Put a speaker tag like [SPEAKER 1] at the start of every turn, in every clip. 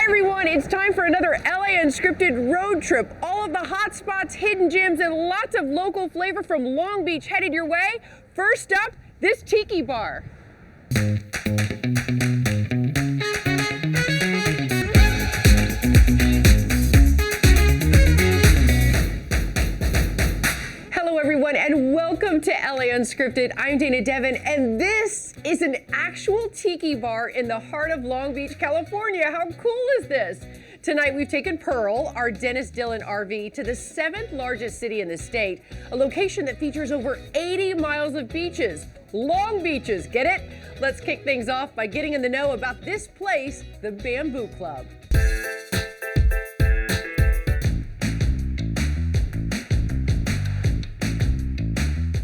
[SPEAKER 1] Hi everyone, it's time for another LA Unscripted road trip. All of the hot spots, hidden gems, and lots of local flavor from Long Beach headed your way. First up, this tiki bar. Hello everyone and welcome to LA Unscripted. I'm Dana Devin and this is an actual tiki bar in the heart of Long Beach, California. How cool is this? Tonight we've taken Pearl, our Dennis Dillon RV, to the 7th largest city in the state, a location that features over 80 miles of beaches. Long beaches, get it? Let's kick things off by getting in the know about this place, the Bamboo Club.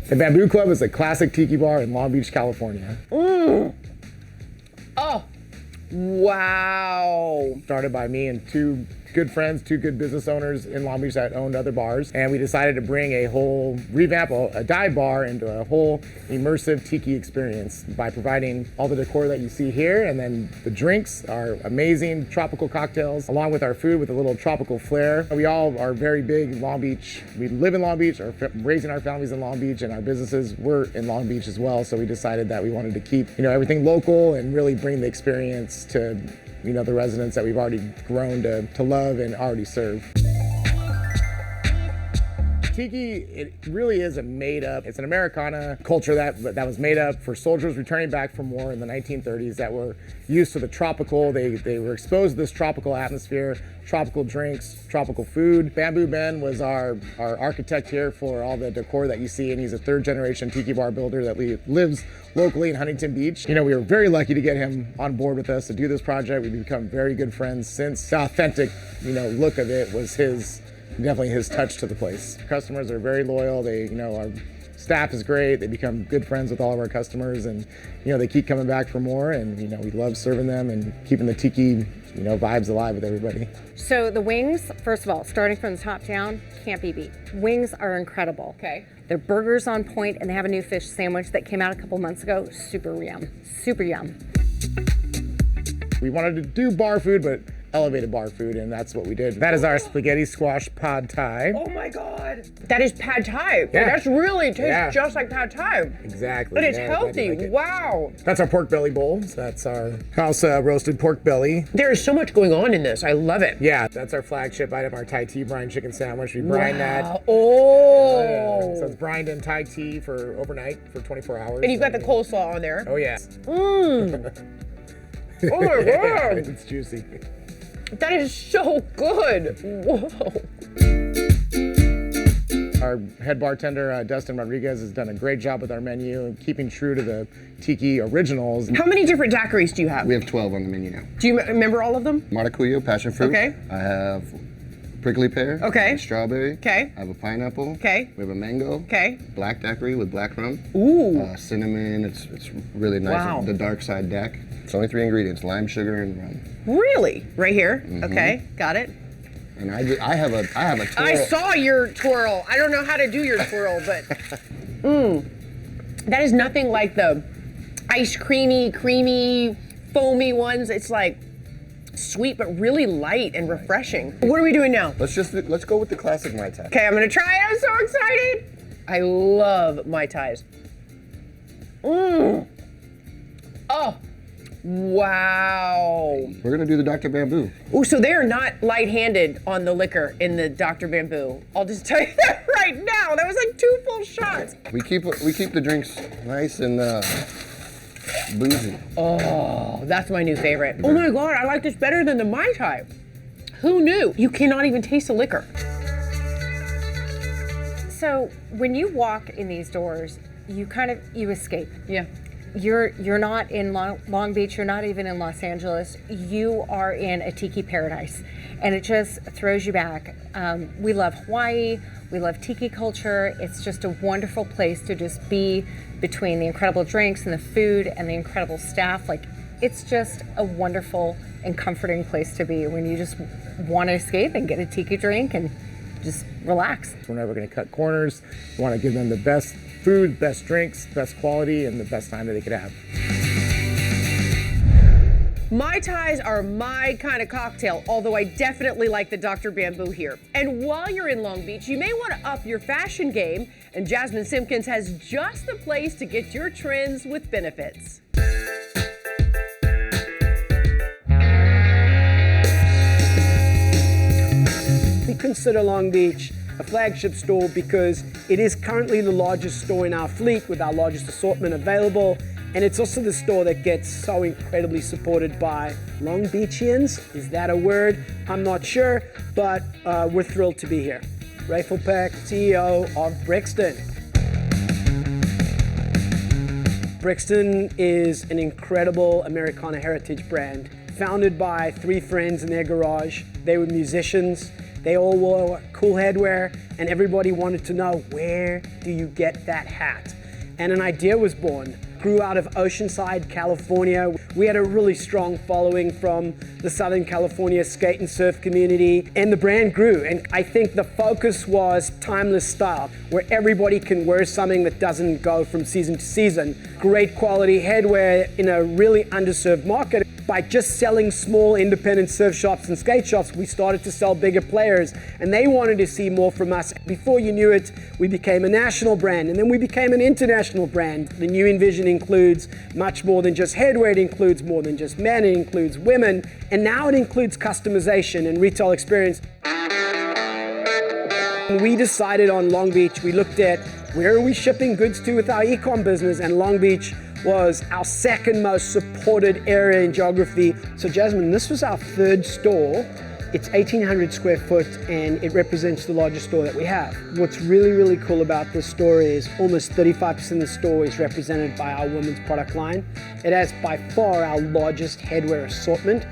[SPEAKER 2] The Bamboo Club is a classic tiki bar in Long Beach, California.
[SPEAKER 1] Oh, wow.
[SPEAKER 2] Started by me and two good friends, two good business owners in Long Beach that owned other bars. And we decided to bring revamp a dive bar into a whole immersive tiki experience by providing all the decor that you see here. And then the drinks are amazing tropical cocktails, along with our food with a little tropical flair. We all are very big in Long Beach. We live in Long Beach, raising our families in Long Beach, and our businesses were in Long Beach as well. So we decided that we wanted to keep, everything local and really bring the experience to the residents that we've already grown to love and already serve. Tiki, it really is it's an Americana culture that was made up for soldiers returning back from war in the 1930s that were used to the tropical. They were exposed to this tropical atmosphere, tropical drinks, tropical food. Bamboo Ben was our architect here for all the decor that you see, and he's a third generation tiki bar builder that lives locally in Huntington Beach. We were very lucky to get him on board with us to do this project. We've become very good friends since. The authentic, look of it was definitely his touch to the place. Customers are very loyal. Our staff is great. They become good friends with all of our customers, and they keep coming back for more, and we love serving them and keeping the tiki vibes alive with everybody.
[SPEAKER 3] So the wings, first of all, starting from the top down, can't be beat. Wings are incredible.
[SPEAKER 1] Okay.
[SPEAKER 3] Their burgers on point, and they have a new fish sandwich that came out a couple months ago. Super yum, super yum.
[SPEAKER 2] We wanted to do bar food, but elevated bar food, and that's what we did. That is our spaghetti squash pad thai.
[SPEAKER 1] Oh my God. That is pad thai.
[SPEAKER 2] Yeah.
[SPEAKER 1] That's really tastes just like pad thai.
[SPEAKER 2] Exactly.
[SPEAKER 1] But it's healthy.
[SPEAKER 2] Like it.
[SPEAKER 1] Wow.
[SPEAKER 2] That's our pork belly bowl. So that's our house roasted pork belly.
[SPEAKER 1] There is so much going on in this. I love it.
[SPEAKER 2] Yeah, that's our flagship item, our Thai tea brine chicken sandwich. We brine that.
[SPEAKER 1] Oh.
[SPEAKER 2] So it's brined in Thai tea for overnight for 24 hours.
[SPEAKER 1] And you've got the coleslaw on there.
[SPEAKER 2] Oh yeah.
[SPEAKER 1] Mmm. Oh my God.
[SPEAKER 2] It's juicy.
[SPEAKER 1] That is so good. Whoa.
[SPEAKER 2] Our head bartender, Dustin Rodriguez, has done a great job with our menu and keeping true to the tiki originals.
[SPEAKER 1] How many different daiquiris do you have?
[SPEAKER 4] We have 12 on the menu now.
[SPEAKER 1] Do you remember all of them?
[SPEAKER 4] Maracuya, passion fruit.
[SPEAKER 1] Okay.
[SPEAKER 4] I have prickly pear.
[SPEAKER 1] Okay.
[SPEAKER 4] Strawberry.
[SPEAKER 1] Okay.
[SPEAKER 4] I have a pineapple.
[SPEAKER 1] Okay.
[SPEAKER 4] We have a mango.
[SPEAKER 1] Okay.
[SPEAKER 4] Black daiquiri with black rum.
[SPEAKER 1] Ooh.
[SPEAKER 4] Cinnamon. It's really nice.
[SPEAKER 1] Wow.
[SPEAKER 4] The dark side deck. It's only 3 ingredients: lime, sugar, and rum.
[SPEAKER 1] Really? Right here?
[SPEAKER 4] Mm-hmm.
[SPEAKER 1] Okay, got it.
[SPEAKER 4] And I have a twirl.
[SPEAKER 1] I saw your twirl. I don't know how to do your twirl, but that is nothing like the ice creamy, foamy ones. It's like sweet, but really light and refreshing. What are we doing now?
[SPEAKER 4] Let's go with the classic Mai Tai.
[SPEAKER 1] Okay, I'm gonna try it. I'm so excited. I love Mai Tais. Oh, wow.
[SPEAKER 4] We're gonna do the Dr. Bamboo.
[SPEAKER 1] Oh, so they are not light-handed on the liquor in the Dr. Bamboo. I'll just tell you that right now. That was like 2 full shots.
[SPEAKER 4] We keep the drinks nice and boozy.
[SPEAKER 1] Oh, that's my new favorite. Oh my God, I like this better than the Mai Tai. Who knew? You cannot even taste the liquor.
[SPEAKER 3] So when you walk in these doors, you escape.
[SPEAKER 1] Yeah.
[SPEAKER 3] You're not in Long Beach, you're not even in Los Angeles, you are in a tiki paradise, and it just throws you back. We love Hawaii, we love tiki culture. It's just a wonderful place to just be between the incredible drinks and the food and the incredible staff. Like, it's just a wonderful and comforting place to be when you just want to escape and get a tiki drink and just relax.
[SPEAKER 2] We're never going to cut corners. We want to give them the best food, best drinks, best quality, and the best time that they could have.
[SPEAKER 1] Mai Tais are my kind of cocktail, although I definitely like the Dr. Bamboo here. And while you're in Long Beach, you may want to up your fashion game, and Jasmine Simpkins has just the place to get your trends with benefits.
[SPEAKER 5] We consider Long Beach a flagship store because it is currently the largest store in our fleet with our largest assortment available. And it's also the store that gets so incredibly supported by Long Beachians. Is that a word? I'm not sure, but we're thrilled to be here. Rayful Peck, CEO of Brixton. Brixton is an incredible Americana heritage brand, founded by three friends in their garage. They were musicians. They all wore cool headwear, and everybody wanted to know, where do you get that hat? And an idea was born. Grew out of Oceanside, California. We had a really strong following from the Southern California skate and surf community, and the brand grew. And I think the focus was timeless style, where everybody can wear something that doesn't go from season to season. Great quality headwear in a really underserved market. By just selling small independent surf shops and skate shops, we started to sell bigger players, and they wanted to see more from us. Before you knew it, we became a national brand, and then we became an international brand. The new Envision includes much more than just headwear. It includes more than just men. It includes women, and now it includes customization and retail experience. When we decided on Long Beach, we looked at where are we shipping goods to with our e-com business, and Long Beach was our second most supported area in geography. So Jasmine, this was our third store. It's 1,800 square foot, and it represents the largest store that we have. What's really, really cool about this store is almost 35% of the store is represented by our women's product line. It has by far our largest headwear assortment.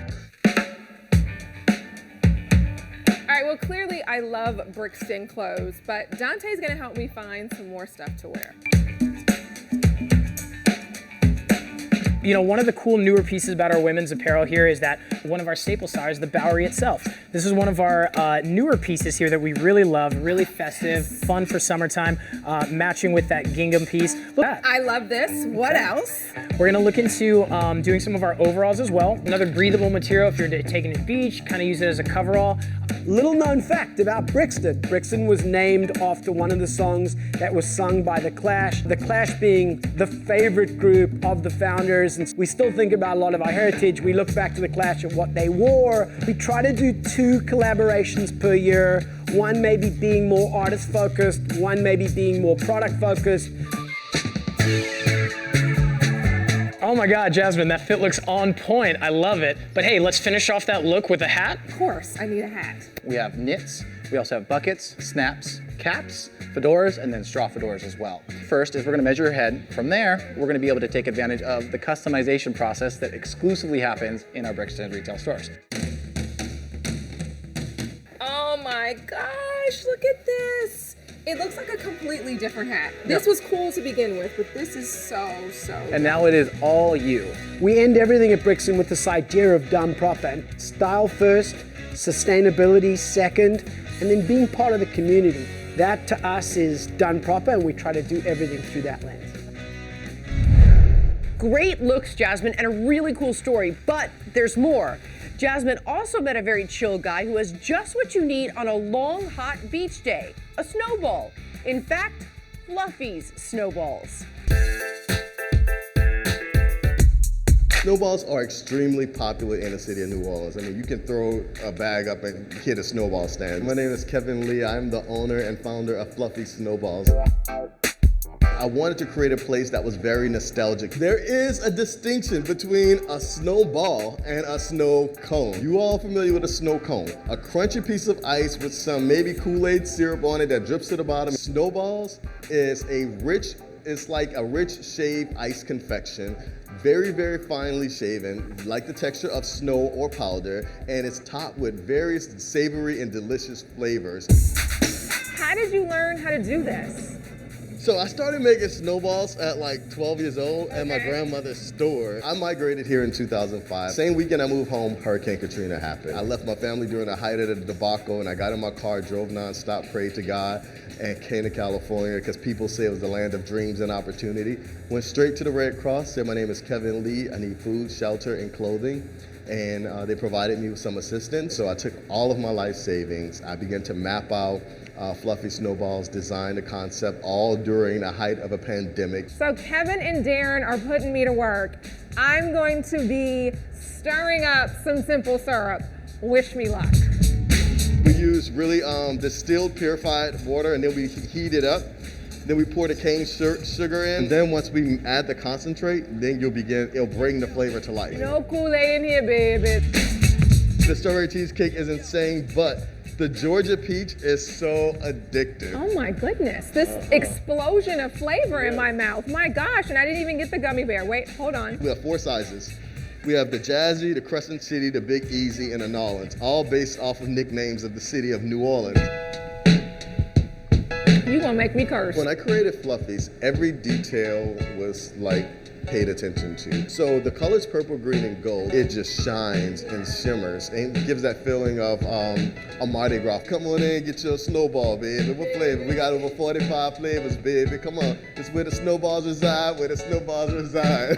[SPEAKER 6] All right, well, clearly I love Brixton clothes, but Dante's gonna help me find some more stuff to wear.
[SPEAKER 7] You know, one of the cool newer pieces about our women's apparel here is that one of our staple styles, the Bowery itself. This is one of our newer pieces here that we really love, really festive, fun for summertime, matching with that gingham piece. Look at that.
[SPEAKER 6] I love this. What else?
[SPEAKER 7] We're gonna look into doing some of our overalls as well. Another breathable material if you're taking it to the beach, kind of use it as a coverall.
[SPEAKER 5] Little known fact about Brixton. Brixton was named after one of the songs that was sung by The Clash. The Clash being the favorite group of the founders. And we still think about a lot of our heritage. We look back to The Clash and what they wore. We try to do 2 collaborations per year. One maybe being more artist focused, one maybe being more product focused.
[SPEAKER 7] Oh my God, Jasmine, that fit looks on point. I love it. But hey, let's finish off that look with a hat.
[SPEAKER 6] Of course, I need a hat.
[SPEAKER 8] We have knits, we also have buckets, snaps, caps, fedoras, and then straw fedoras as well. First is we're gonna measure your head. From there, we're gonna be able to take advantage of the customization process that exclusively happens in our Brixton retail stores.
[SPEAKER 6] Oh my gosh, look at this. It looks like a completely different hat. This was cool to begin with, but this is so
[SPEAKER 8] And now it is all you.
[SPEAKER 5] We end everything at Brixton with this idea of done proper. And style first, sustainability second, and then being part of the community. That to us is done proper, and we try to do everything through that lens.
[SPEAKER 1] Great looks, Jasmine, and a really cool story, but there's more. Jasmine also met a very chill guy who has just what you need on a long, hot beach day, a snowball. In fact, Fluffy's Snowballs.
[SPEAKER 4] Snowballs are extremely popular in the city of New Orleans. I mean, you can throw a bag up and hit a snowball stand. My name is Kevin Lee. I'm the owner and founder of Fluffy Snowballs. I wanted to create a place that was very nostalgic. There is a distinction between a snowball and a snow cone. You all familiar with a snow cone? A crunchy piece of ice with some maybe Kool-Aid syrup on it that drips to the bottom. Snowballs is it's like a rich shaved ice confection. Very, very finely shaven, like the texture of snow or powder, and it's topped with various savory and delicious flavors.
[SPEAKER 6] How did you learn how to do this?
[SPEAKER 4] So I started making snowballs at like 12 years old at my grandmother's store. I migrated here in 2005. Same weekend I moved home, Hurricane Katrina happened. I left my family during the height of the debacle, and I got in my car, drove nonstop, prayed to God, and came to California because people say it was the land of dreams and opportunity. Went straight to the Red Cross, said my name is Kevin Lee, I need food, shelter, and clothing. and they provided me with some assistance. So I took all of my life savings. I began to map out Fluffy Snowballs, designed the concept all during the height of a pandemic.
[SPEAKER 6] So Kevin and Darren are putting me to work. I'm going to be stirring up some simple syrup. Wish me luck.
[SPEAKER 4] We use really distilled, purified water, and then we heat it up. Then we pour the cane sugar in. And then once we add the concentrate, then it'll bring the flavor to life.
[SPEAKER 6] No Kool-Aid in here, baby.
[SPEAKER 4] The strawberry cheesecake is insane, but the Georgia peach is so addictive.
[SPEAKER 6] Oh my goodness, this explosion of flavor in my mouth. My gosh, and I didn't even get the gummy bear. Wait, hold on.
[SPEAKER 4] We have 4 sizes. We have the Jazzy, the Crescent City, the Big Easy, and the Nolans, all based off of nicknames of the city of New Orleans.
[SPEAKER 6] You gonna make me curse.
[SPEAKER 4] When I created Fluffies, every detail was paid attention to. So the colors purple, green, and gold, it just shines and shimmers and gives that feeling of a Mardi Gras. Come on in, get your snowball, baby. What flavor? We got over 45 flavors, baby. Come on, it's where the snowballs reside, where the snowballs reside.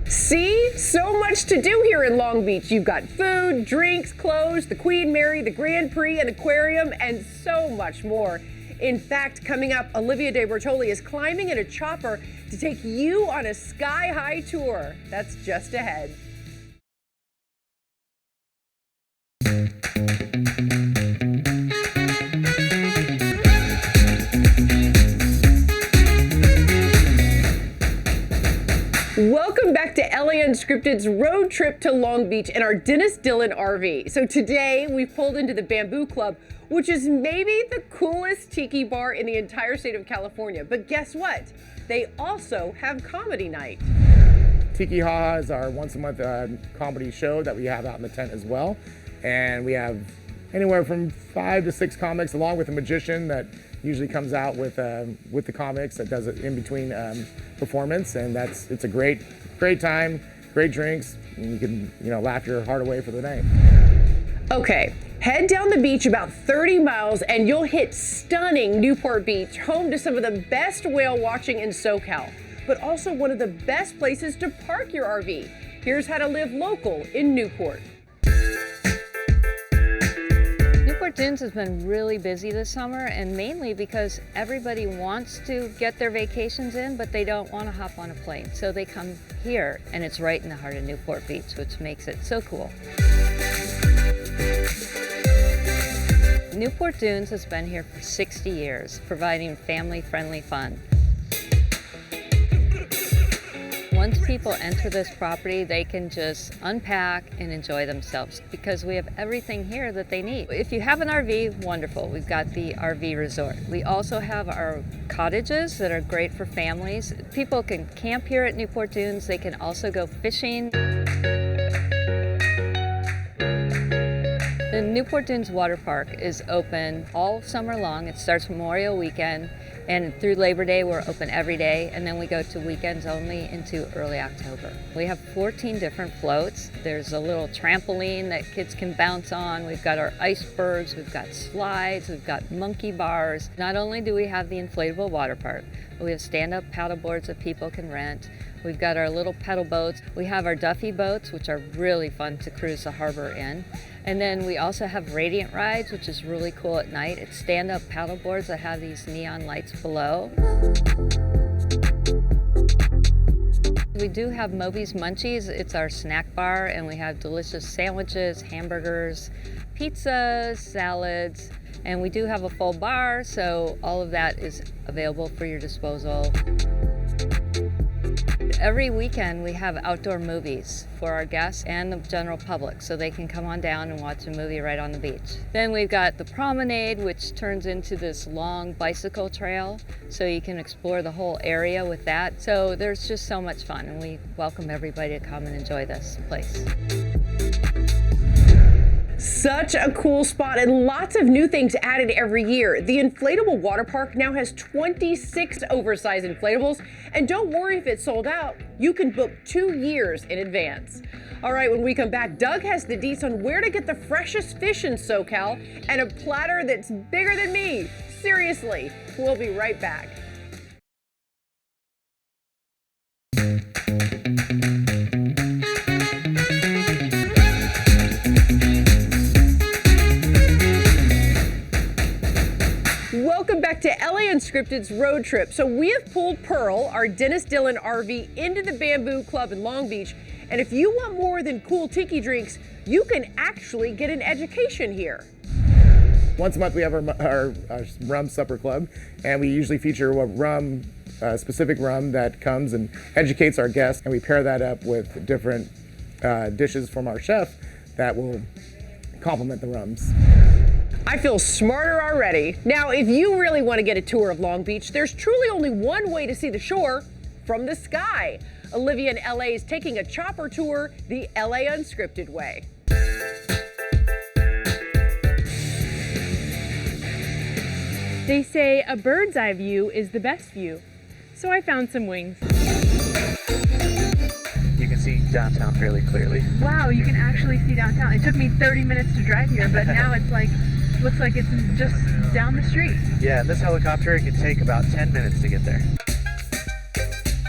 [SPEAKER 1] See? So much to do here in Long Beach. You've got food, drinks, clothes, the Queen Mary, the Grand Prix, an aquarium, and so much more. In fact, coming up, Olivia De Bertoli is climbing in a chopper to take you on a sky-high tour. That's just ahead. Welcome back to LA Unscripted's road trip to Long Beach in our Dennis Dillon RV. So today we've pulled into the Bamboo Club, which is maybe the coolest tiki bar in the entire state of California. But guess what? They also have comedy night.
[SPEAKER 2] Tiki Ha is our once a month comedy show that we have out in the tent as well. And we have anywhere from 5 to 6 comics, along with a magician that usually comes out with the comics that does it in between performance, and it's a great time, great drinks, and you can laugh your heart away for the night.
[SPEAKER 1] Okay, head down the beach about 30 miles and you'll hit stunning Newport Beach, home to some of the best whale watching in SoCal, but also one of the best places to park your RV. Here's how to live local in Newport.
[SPEAKER 9] Newport Dunes has been really busy this summer, and mainly because everybody wants to get their vacations in, but they don't want to hop on a plane. So they come here, and it's right in the heart of Newport Beach, which makes it so cool. Newport Dunes has been here for 60 years, providing family-friendly fun. Once people enter this property, they can just unpack and enjoy themselves because we have everything here that they need. If you have an RV, wonderful. We've got the RV resort. We also have our cottages that are great for families. People can camp here at Newport Dunes. They can also go fishing. The Newport Dunes Water Park is open all summer long. It starts Memorial Weekend, and through Labor Day we're open every day, and then we go to weekends only into early October. We have 14 different floats. There's a little trampoline that kids can bounce on. We've got our icebergs, we've got slides, we've got monkey bars. Not only do we have the inflatable water park, but we have stand-up paddle boards that people can rent. We've got our little pedal boats. We have our Duffy boats, which are really fun to cruise the harbor in. And then we also have Radiant Rides, which is really cool at night. It's stand-up paddle boards that have these neon lights below. We do have Moby's Munchies. It's our snack bar, and we have delicious sandwiches, hamburgers, pizzas, salads, and we do have a full bar, so all of that is available for your disposal. Every weekend we have outdoor movies for our guests and the general public, so they can come on down and watch a movie right on the beach. Then we've got the promenade, which turns into this long bicycle trail, so you can explore the whole area with that. So there's just so much fun, and we welcome everybody to come and enjoy this place.
[SPEAKER 1] Such a cool spot and lots of new things added every year. The inflatable water park now has 26 oversized inflatables, and don't worry if it's sold out. You can book 2 years in advance. All right, when we come back, Doug has the deets on where to get the freshest fish in SoCal and a platter that's bigger than me. Seriously, we'll be right back. Unscripted's road trip. So we have pulled Pearl, our Dennis Dillon RV, into the Bamboo Club in Long Beach. And if you want more than cool tiki drinks, you can actually get an education here.
[SPEAKER 2] Once a month we have our Rum Supper Club, and we usually feature specific rum that comes and educates our guests, and we pair that up with different dishes from our chef that will complement the rums.
[SPEAKER 1] I feel smarter already. Now, if you really want to get a tour of Long Beach, there's truly only one way to see the shore: from the sky. Olivia in LA is taking a chopper tour the LA Unscripted way.
[SPEAKER 10] They say a bird's eye view is the best view, so I found some wings.
[SPEAKER 11] You can see downtown fairly clearly.
[SPEAKER 10] Wow, you can actually see downtown. It took me 30 minutes to drive here, but now it's like, looks like it's just down the street.
[SPEAKER 11] Yeah, this helicopter can take about 10 minutes to get there.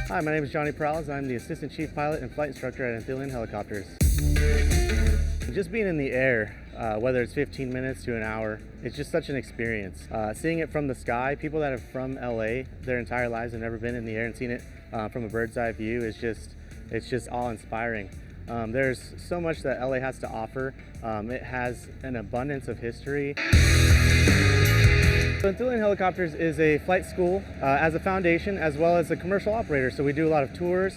[SPEAKER 12] Hi, my name is Johnny Perales. I'm the Assistant Chief Pilot and Flight Instructor at Inflatable Helicopters. Just being in the air, whether it's 15 minutes to an hour, it's just such an experience. Seeing it from the sky, people that are from LA their entire lives have never been in the air and seen it from a bird's eye view is just awe-inspiring. There's so much that LA has to offer. It has an abundance of history. So Untitled Helicopters is a flight school as a foundation as well as a commercial operator. So we do a lot of tours,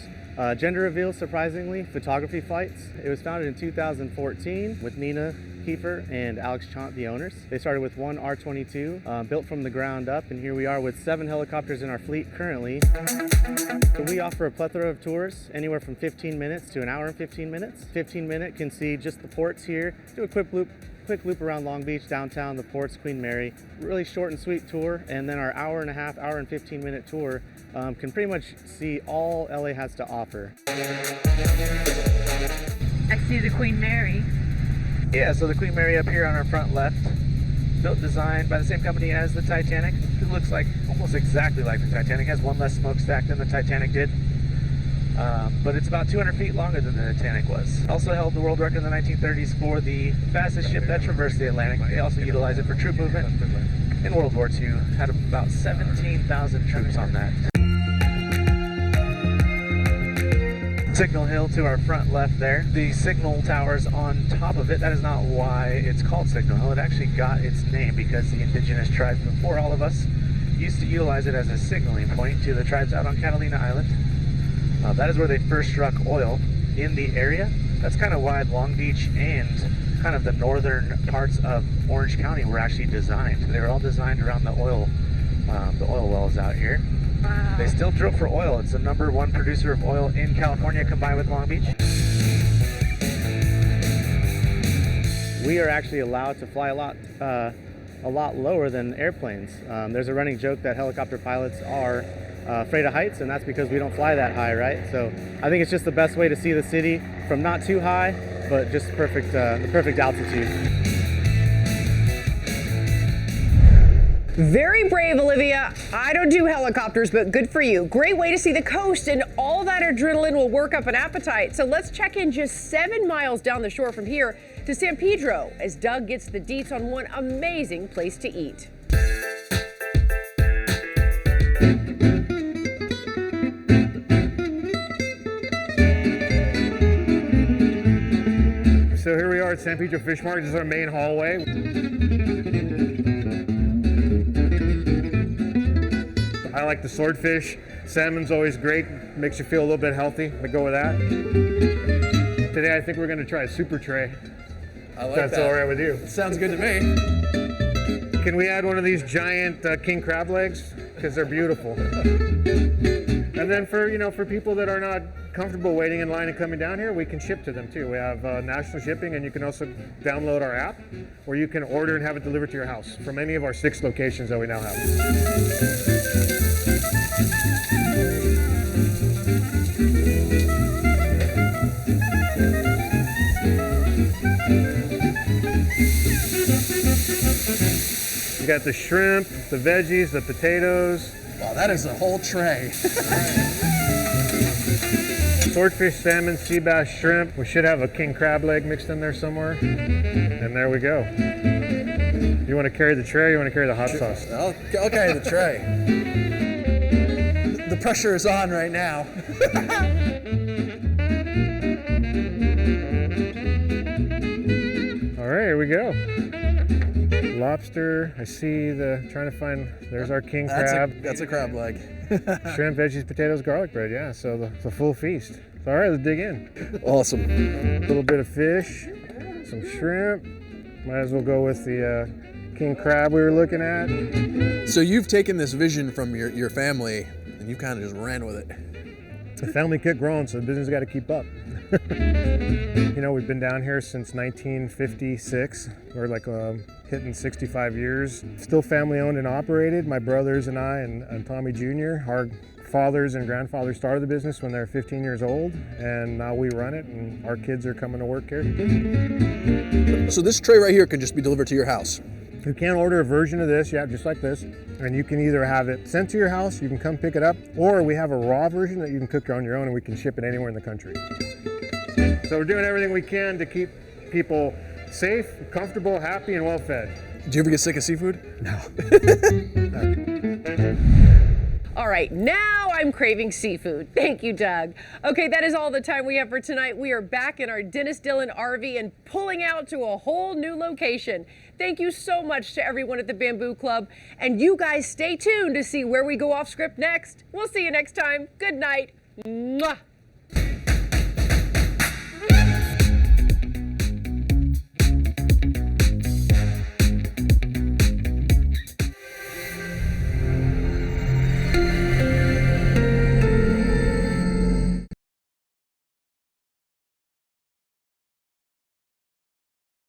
[SPEAKER 12] gender reveals, surprisingly, photography flights. It was founded in 2014 with Nina Kiefer and Alex Chant, the owners. They started with one R-22, built from the ground up, and here we are with 7 helicopters in our fleet currently. So we offer a plethora of tours, anywhere from 15 minutes to an hour and 15 minutes. 15-minute can see just the ports here, do a quick loop around Long Beach, downtown, the ports, Queen Mary. Really short and sweet tour, and then our hour and a half, hour and 15-minute tour can pretty much see all LA has to offer.
[SPEAKER 10] I see the Queen Mary.
[SPEAKER 11] Yeah, so the Queen Mary up here on our front left, built, designed by the same company as the Titanic. It looks like almost exactly like the Titanic. It has one less smokestack than the Titanic did. But it's about 200 feet longer than the Titanic was. Also held the world record in the 1930s for the fastest ship that traversed the Atlantic. They also utilized it for troop movement in World War II. Had about 17,000 troops on that. Signal Hill to our front left there. The signal towers on top of it, that is not why it's called Signal Hill. It actually got its name because the indigenous tribes before all of us used to utilize it as a signaling point to the tribes out on Catalina Island. That is where they first struck oil in the area. That's kind of why Long Beach and kind of the northern parts of Orange County were actually designed. They were all designed around the oil wells out here.
[SPEAKER 10] Wow.
[SPEAKER 11] They still drill for oil. It's the #1 producer of oil in California combined with Long Beach.
[SPEAKER 12] We are actually allowed to fly a lot lower than airplanes. There's a running joke that helicopter pilots are afraid of heights, and that's because we don't fly that high, right? So I think it's just the best way to see the city from not too high, but just the perfect altitude.
[SPEAKER 1] Very brave, Olivia. I don't do helicopters, but good for you. Great way to see the coast, and all that adrenaline will work up an appetite. So let's check in just 7 miles down the shore from here to San Pedro as Doug gets the deets on one amazing place to eat.
[SPEAKER 13] So here we are at San Pedro Fish Market. This is our main hallway. I like the swordfish. Salmon's always great. Makes you feel a little bit healthy. I go with that. Today I think we're going to try a super tray.
[SPEAKER 14] I like
[SPEAKER 13] That's
[SPEAKER 14] that.
[SPEAKER 13] all right with you.
[SPEAKER 14] Sounds good to me.
[SPEAKER 13] Can we add one of these giant king crab legs? Because they're beautiful. And then for people that are not comfortable waiting in line and coming down here, we can ship to them too. We have national shipping, and you can also download our app where you can order and have it delivered to your house from any of our 6 locations that we now have. You got the shrimp, the veggies, the potatoes.
[SPEAKER 14] Wow, that is a whole tray.
[SPEAKER 13] Swordfish, salmon, sea bass, shrimp. We should have a king crab leg mixed in there somewhere. And there we go. You want to carry the tray or you want to carry the hot sauce?
[SPEAKER 14] I'll carry the tray. The pressure is on right now.
[SPEAKER 13] All right, here we go. Lobster, I see trying to find, there's our king crab.
[SPEAKER 14] That's a crab leg.
[SPEAKER 13] Shrimp, veggies, potatoes, garlic bread, yeah, so the full feast. All right, let's dig in.
[SPEAKER 14] Awesome.
[SPEAKER 13] A little bit of fish, some shrimp. Might as well go with the king crab we were looking at.
[SPEAKER 14] So you've taken this vision from your family and you kind of just ran with it.
[SPEAKER 13] The family kept growing, so the business got to keep up. You know, we've been down here since 1956. We're like hitting 65 years. Still family owned and operated. My brothers and I and Tommy Jr., our fathers and grandfathers started the business when they were 15 years old, and now we run it, and our kids are coming to work here.
[SPEAKER 14] So this tray right here can just be delivered to your house.
[SPEAKER 13] You can order a version of this, yeah, just like this, and you can either have it sent to your house, you can come pick it up, or we have a raw version that you can cook on your own and we can ship it anywhere in the country. So we're doing everything we can to keep people safe, comfortable, happy, and well fed.
[SPEAKER 14] Do you ever get sick of seafood?
[SPEAKER 13] No.
[SPEAKER 1] All right, now I'm craving seafood. Thank you, Doug. Okay, that is all the time we have for tonight. We are back in our Dennis Dillon RV and pulling out to a whole new location. Thank you so much to everyone at the Bamboo Club. And you guys stay tuned to see where we go off script next. We'll see you next time. Good night. Mwah.